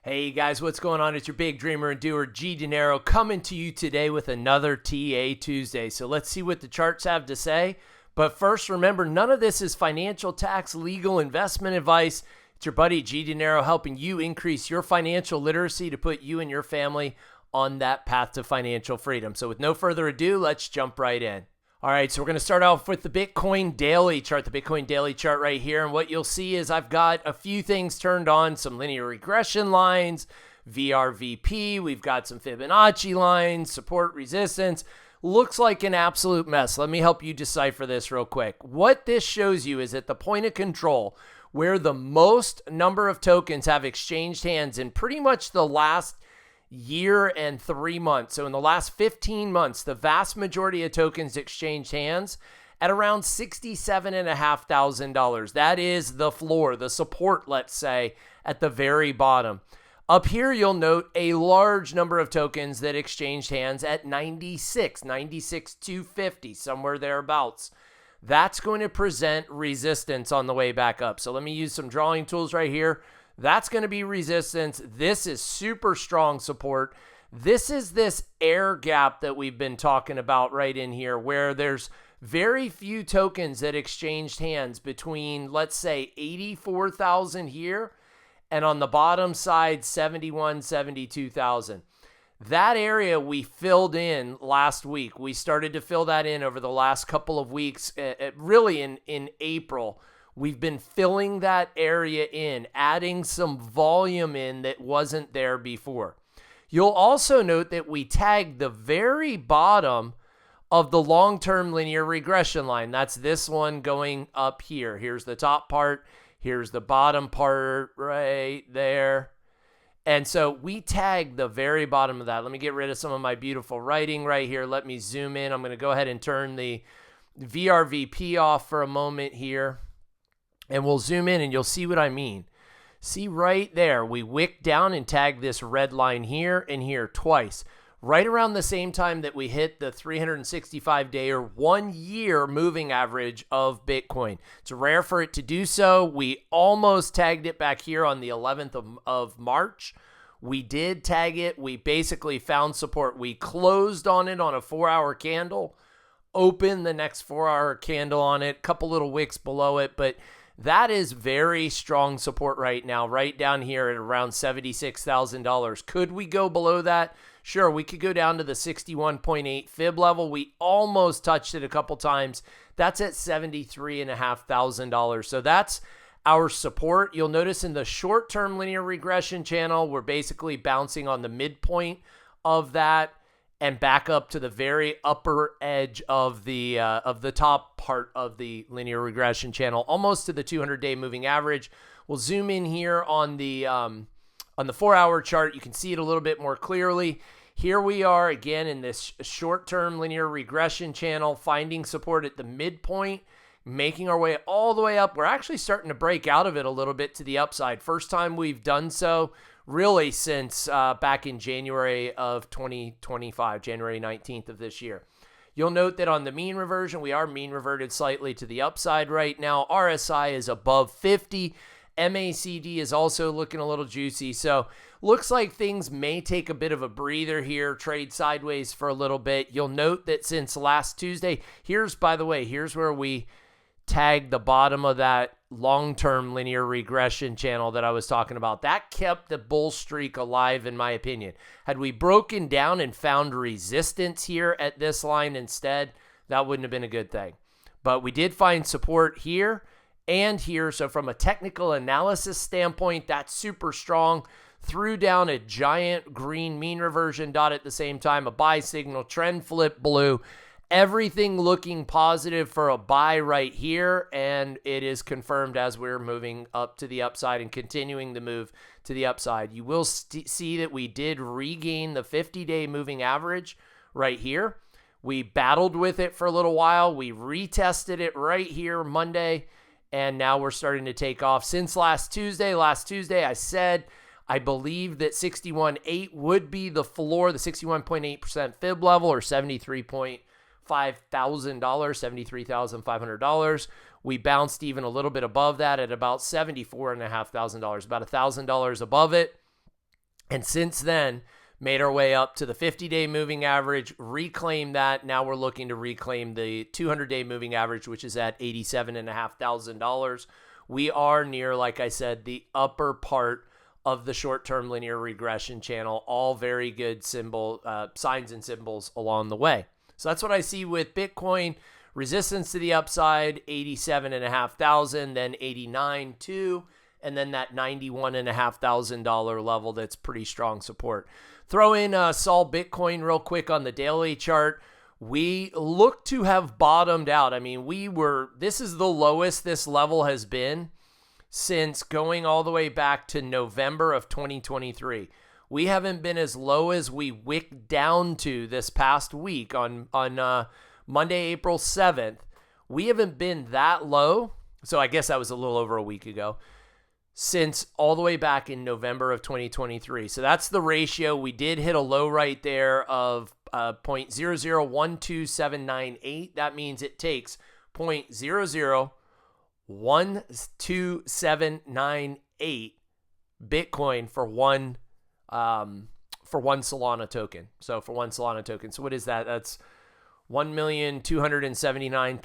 Hey guys, what's going on? It's your big dreamer and doer, G Dinero, coming to you today with another TA Tuesday. So let's see what the charts have to say. But first, remember, none of this is financial, tax, legal, investment advice. It's your buddy G Dinero helping you increase your financial literacy to put you and your family on that path to financial freedom. So with no further ado, let's jump right in. All right, so we're going to start off with the Bitcoin daily chart, the Bitcoin daily chart right here. And what you'll see is I've got a few things turned on, some linear regression lines, VRVP. We've got some Fibonacci lines, support, resistance. Looks like an absolute mess. Let me help you decipher this real quick. What this shows you is at the point of control where the most number of tokens have exchanged hands in pretty much the last year and 3 months. So in the last 15 months, the vast majority of tokens exchanged hands at around $67,500. That is the floor, the support, let's say, at the very bottom. Up here, you'll note a large number of tokens that exchanged hands at 96,250, somewhere thereabouts. That's going to present resistance on the way back up. So let me use some drawing tools right here. That's going to be resistance. This is super strong support. This is this air gap that we've been talking about right in here, where there's very few tokens that exchanged hands between, let's say, 84,000 here and on the bottom side, 71, 72,000. That area we filled in last week. We started to fill that in over the last couple of weeks, really in April. We've been filling that area in, adding some volume in that wasn't there before. You'll also note that we tagged the very bottom of the long-term linear regression line. That's this one going up here. Here's the top part. Here's the bottom part right there. And so we tagged the very bottom of that. Let me get rid of some of my beautiful writing right here. Let me zoom in. I'm going to go ahead and turn the VRVP off for a moment here. And we'll zoom in and you'll see what I mean. See right there, we wicked down and tagged this red line here and here twice. Right around the same time that we hit the 365-day or 1 year moving average of Bitcoin. It's rare for it to do so. We almost tagged it back here on the 11th of March. We did tag it. We basically found support. We closed on it on a 4-hour candle, opened the next 4-hour candle on it, a couple little wicks below it, but that is very strong support right now, right down here at around $76,000. Could we go below that? Sure, we could go down to the 61.8 fib level. We almost touched it a couple times. That's at $73,500. So that's our support. You'll notice in the short-term linear regression channel, we're basically bouncing on the midpoint of that and back up to the very upper edge of the top part of the linear regression channel, almost to the 200-day moving average. We'll zoom in here on the 4-hour chart. You can see it a little bit more clearly. Here we are again in this short-term linear regression channel, finding support at the midpoint, making our way all the way up. We're actually starting to break out of it a little bit to the upside. First time we've done so really since back in January of 2025, January 19th of this year. You'll note that on the mean reversion, we are mean reverted slightly to the upside right now. RSI is above 50. MACD is also looking a little juicy. So looks like things may take a bit of a breather here, trade sideways for a little bit. You'll note that since last Tuesday, by the way, here's where we tagged the bottom of that long-term linear regression channel that I was talking about. That kept the bull streak alive, in my opinion. Had we broken down and found resistance here at this line instead, that wouldn't have been a good thing. But we did find support here and here. So from a technical analysis standpoint, that's super strong. Threw down a giant green mean reversion dot at the same time, a buy signal, trend flip blue. Everything looking positive for a buy right here, and it is confirmed as we're moving up to the upside and continuing the move to the upside. You will see that we did regain the 50-day moving average right here. We battled with it for a little while. We retested it right here Monday, and now we're starting to take off. Since last Tuesday I said I believe that 61.8 would be the floor, the 61.8% fib level, or $73,500. We bounced even a little bit above that at about $74,500, about $1,000 above it. And since then, made our way up to the 50-day moving average, reclaimed that. Now we're looking to reclaim the 200-day moving average, which is at $87,500. We are near, like I said, the upper part of the short-term linear regression channel. All very good signs and symbols along the way. So that's what I see with Bitcoin. Resistance to the upside, 87,500, then 89,200. And then that $91,500 level, that's pretty strong support. Throw in SOLBTC real quick on the daily chart. We look to have bottomed out. I mean, this is the lowest this level has been since going all the way back to November of 2023. We haven't been as low as we wicked down to this past week on Monday, April 7th. We haven't been that low. So I guess that was a little over a week ago. Since all the way back in November of 2023. So that's the ratio. We did hit a low right there of 0.0012798. That means it takes 0.0012798 Bitcoin for one Solana token. So for one Solana token. So what is that? That's 1,279,000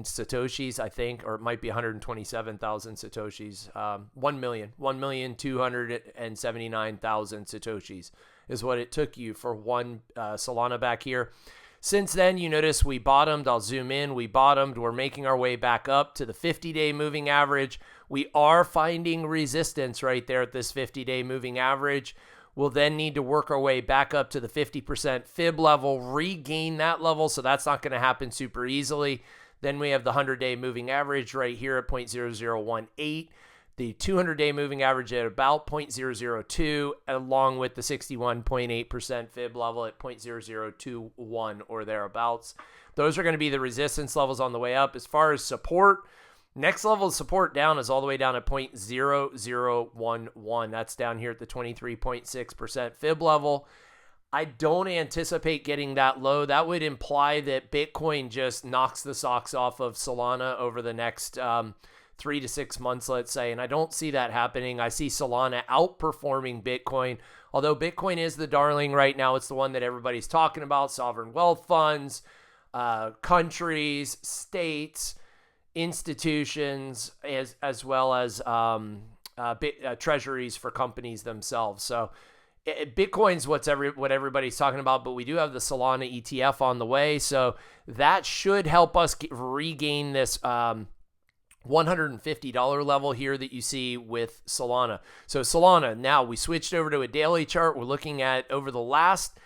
Satoshis, I think, or it might be 127,000 Satoshis. 1,279,000 Satoshis is what it took you for one Solana back here. Since then, you notice we bottomed. I'll zoom in. We bottomed. We're making our way back up to the 50-day moving average. We are finding resistance right there at this 50-day moving average. We'll then need to work our way back up to the 50% fib level, regain that level, so that's not going to happen super easily. Then we have the 100-day moving average right here at 0.0018, the 200-day moving average at about 0.002, along with the 61.8% fib level at 0.0021 or thereabouts. Those are going to be the resistance levels on the way up. As far as support, next level of support down is all the way down at 0.0011. That's down here at the 23.6% fib level. I don't anticipate getting that low. That would imply that Bitcoin just knocks the socks off of Solana over the next 3 to 6 months, let's say. And I don't see that happening. I see Solana outperforming Bitcoin. Although Bitcoin is the darling right now, it's the one that everybody's talking about. Sovereign wealth funds, countries, states, institutions, as well as treasuries for companies themselves. So Bitcoin's what everybody's talking about, but we do have the Solana ETF on the way. So that should help us regain this $150 level here that you see with Solana. So Solana, now we switched over to a daily chart. We're looking at over the last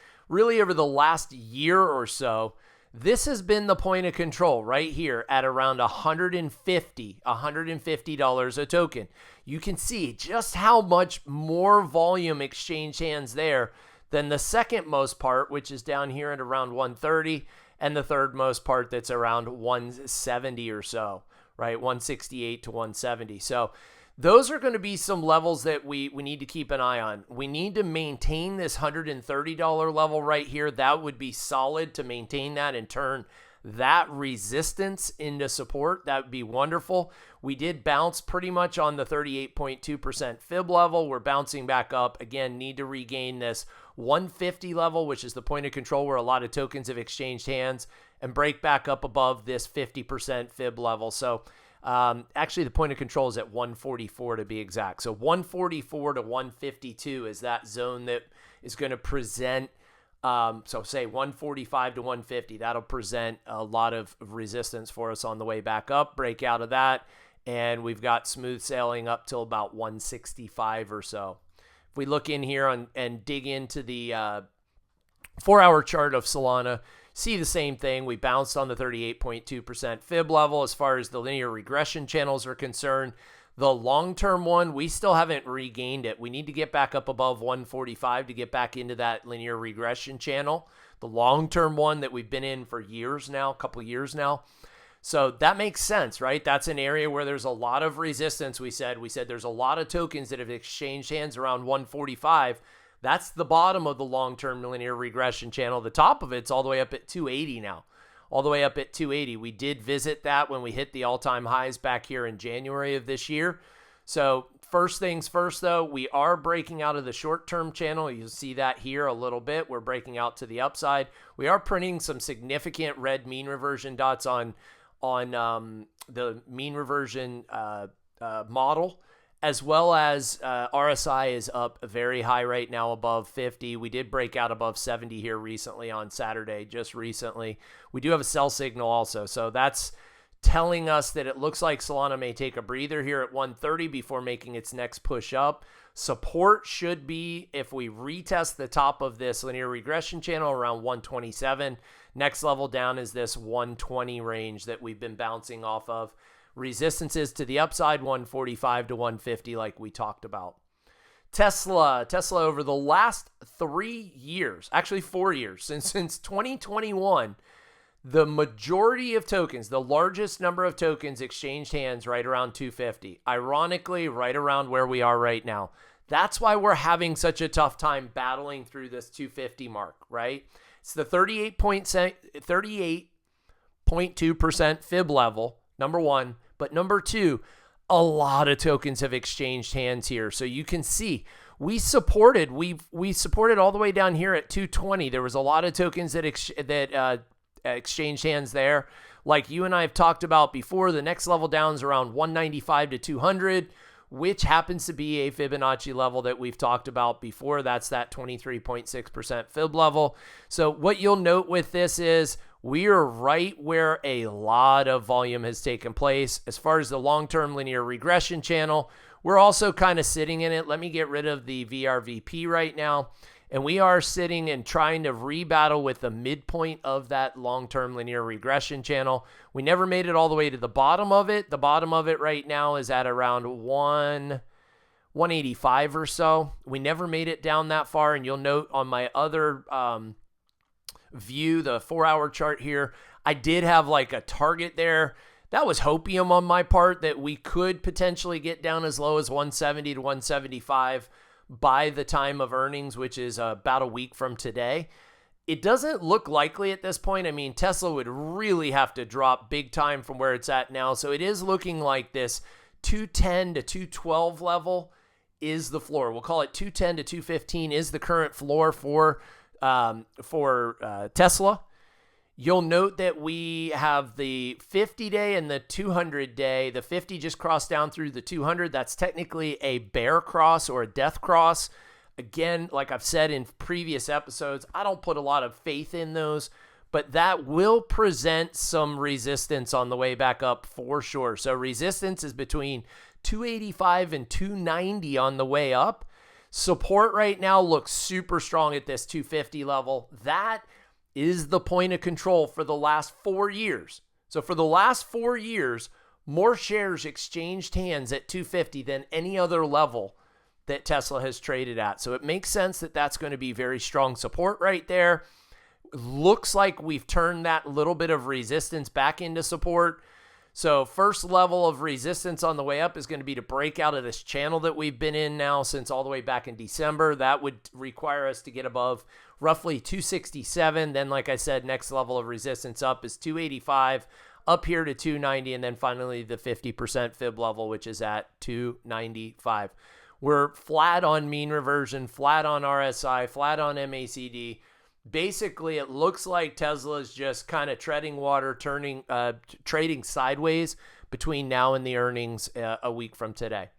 year or so. This has been the point of control right here at around $150 a token. You can see just how much more volume exchanged hands there than the second most part, which is down here at around 130, and the third most part that's around 170 or so, right? 168 to 170. So those are going to be some levels that we need to keep an eye on. We need to maintain this $130 level right here. That would be solid to maintain that and turn that resistance into support. That would be wonderful. We did bounce pretty much on the 38.2% fib level. We're bouncing back up. Again, need to regain this 150 level, which is the point of control where a lot of tokens have exchanged hands, and break back up above this 50% fib level. So actually, the point of control is at 144 to be exact. So 144 to 152 is that zone that is going to present. So say 145 to 150, that'll present a lot of resistance for us on the way back up. Break out of that, and we've got smooth sailing up till about 165 or so. If we look in here and dig into the 4-hour chart of Solana, see the same thing. We bounced on the 38.2% fib level as far as the linear regression channels are concerned. The long-term one, we still haven't regained it. We need to get back up above 145 to get back into that linear regression channel. The long-term one that we've been in for years now, a couple years now. So that makes sense, right? That's an area where there's a lot of resistance. We said there's a lot of tokens that have exchanged hands around 145. That's the bottom of the long-term linear regression channel. The top of it's all the way up at 280 now. All the way up at 280. We did visit that when we hit the all-time highs back here in January of this year. So First things first, though, we are breaking out of the short-term channel. You'll see that here a little bit. We're breaking out to the upside. We are printing some significant red mean reversion dots on the mean reversion model, as well as RSI is up very high right now, above 50. We did break out above 70 here recently on Saturday, just recently. We do have a sell signal also, so that's telling us that it looks like Solana may take a breather here at 130 before making its next push up. Support should be if we retest the top of this linear regression channel around 127. Next level down is this 120 range that we've been bouncing off of. Resistances to the upside, 145 to 150, like we talked about. Tesla over the last 3 years, actually 4 years, since 2021, the majority of tokens, the largest number of tokens exchanged hands right around 250. Ironically, right around where we are right now. That's why we're having such a tough time battling through this 250 mark, right? It's the 38.2% fib level, number one. But number two, a lot of tokens have exchanged hands here. So you can see we supported all the way down here at 220. There was a lot of tokens that exchanged hands there. Like you and I have talked about before, the next level down is around 195 to 200, which happens to be a Fibonacci level that we've talked about before. That's that 23.6% fib level. So what you'll note with this is we are right where a lot of volume has taken place. As far as the long-term linear regression channel, we're also kind of sitting in it. Let me get rid of the VRVP right now. And we are sitting and trying to rebattle with the midpoint of that long-term linear regression channel. We never made it all the way to the bottom of it. The bottom of it right now is at around 185 or so. We never made it down that far. And you'll note on my other view, the 4-hour chart here, I did have like a target there. That was hopium on my part that we could potentially get down as low as 170 to 175 by the time of earnings, which is about a week from today. It doesn't look likely at this point. I mean, Tesla would really have to drop big time from where it's at now. So it is looking like this 210 to 212 level is the floor. We'll call it 210 to 215 is the current floor for Tesla. You'll note that we have the 50-day and the 200-day. The 50 just crossed down through the 200. That's technically a bear cross or a death cross. Again, like I've said in previous episodes, I don't put a lot of faith in those, but that will present some resistance on the way back up for sure. So resistance is between 285 and 290 on the way up. Support right now looks super strong at this 250 level. That is the point of control for the last 4 years. So for the last 4 years, more shares exchanged hands at 250 than any other level that Tesla has traded at. So it makes sense that that's going to be very strong support right there. Looks like we've turned that little bit of resistance back into support. So first level of resistance on the way up is going to be to break out of this channel that we've been in now since all the way back in December. That would require us to get above roughly 267. Then, like I said, next level of resistance up is 285, up here to 290, and then finally the 50% fib level, which is at 295. We're flat on mean reversion, flat on RSI, flat on MACD. Basically, it looks like Tesla is just kind of treading water, trading sideways between now and the earnings a week from today.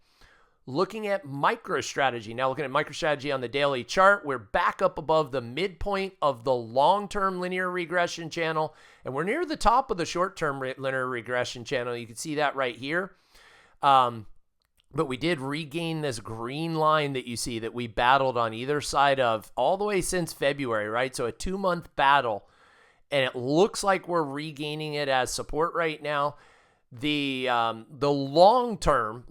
Looking at MicroStrategy. Now looking at MicroStrategy on the daily chart, we're back up above the midpoint of the long-term linear regression channel, and we're near the top of the short-term linear regression channel. You can see that right here. But we did regain this green line that you see that we battled on either side of all the way since February, right? So a 2-month battle, and it looks like we're regaining it as support right now. The long-term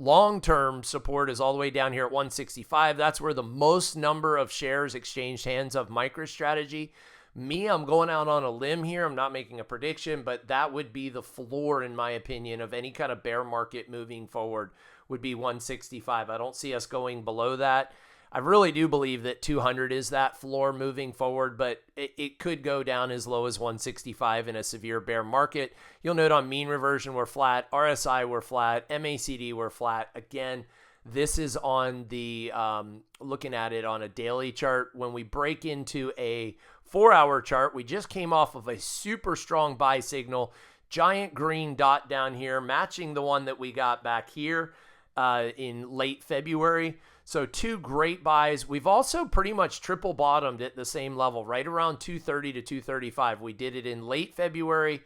support is all the way down here at 165. That's where the most number of shares exchanged hands of MicroStrategy. I'm going out on a limb here. I'm not making a prediction, but that would be the floor, in my opinion, of any kind of bear market moving forward would be 165. I don't see us going below that. I really do believe that 200 is that floor moving forward, but it could go down as low as 165 in a severe bear market. You'll note on mean reversion, we're flat. RSI, we're flat. MACD, we're flat. Again, This is on the, looking at it on a daily chart. When we break into a 4-hour chart, we just came off of a super strong buy signal, giant green dot down here, matching the one that we got back here in late February. So 2 great buys. We've also pretty much triple bottomed at the same level, right around 230 to 235. We did it in late February,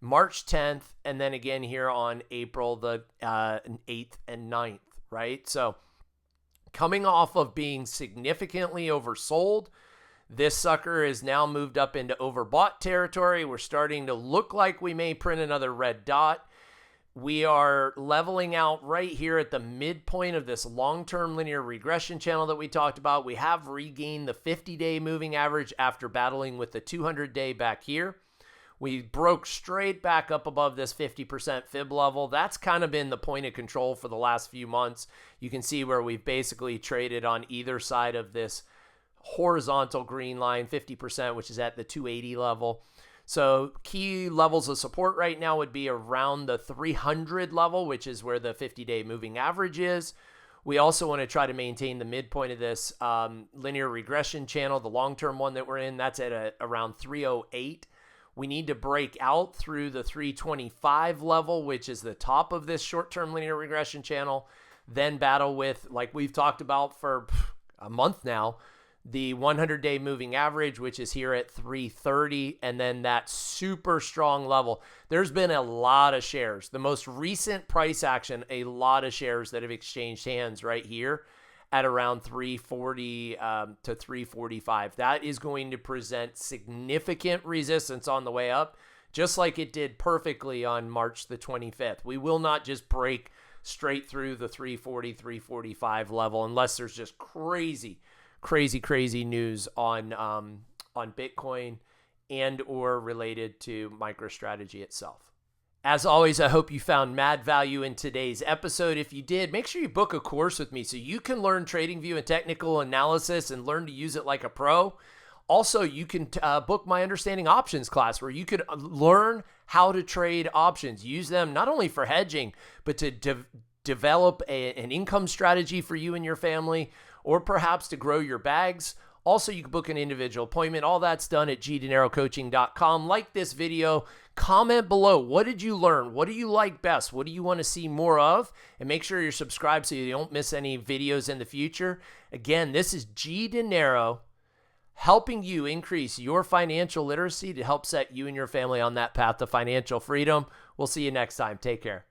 March 10th, and then again here on April the 8th and 9th, right? So coming off of being significantly oversold, this sucker is now moved up into overbought territory. We're starting to look like we may print another red dot. We are leveling out right here at the midpoint of this long-term linear regression channel that we talked about. We have regained the 50-day moving average after battling with the 200-day back here. We broke straight back up above this 50% fib level. That's kind of been the point of control for the last few months. You can see where we've basically traded on either side of this horizontal green line, 50%, which is at the 280 level. So key levels of support right now would be around the 300 level, which is where the 50-day moving average is. We also want to try to maintain the midpoint of this linear regression channel, the long-term one that we're in. That's at around 308. We need to break out through the 325 level, which is the top of this short-term linear regression channel, then battle with, like we've talked about for a month now, the 100-day moving average, which is here at 330, and then that super strong level. There's been a lot of shares. The most recent price action, a lot of shares that have exchanged hands right here at around 340 to 345. That is going to present significant resistance on the way up, just like it did perfectly on March the 25th. We will not just break straight through the 340, 345 level unless there's just crazy news on Bitcoin and or related to MicroStrategy itself. As always, I hope you found mad value in today's episode. If you did, make sure you book a course with me so you can learn TradingView and technical analysis and learn to use it like a pro. Also, you can book my Understanding Options class where you could learn how to trade options. Use them not only for hedging, but to develop an income strategy for you and your family, or perhaps to grow your bags. Also, you can book an individual appointment. All that's done at gdinerocoaching.com. Like this video, comment below. What did you learn? What do you like best? What do you want to see more of? And make sure you're subscribed so you don't miss any videos in the future. Again, this is G Dinero helping you increase your financial literacy to help set you and your family on that path to financial freedom. We'll see you next time. Take care.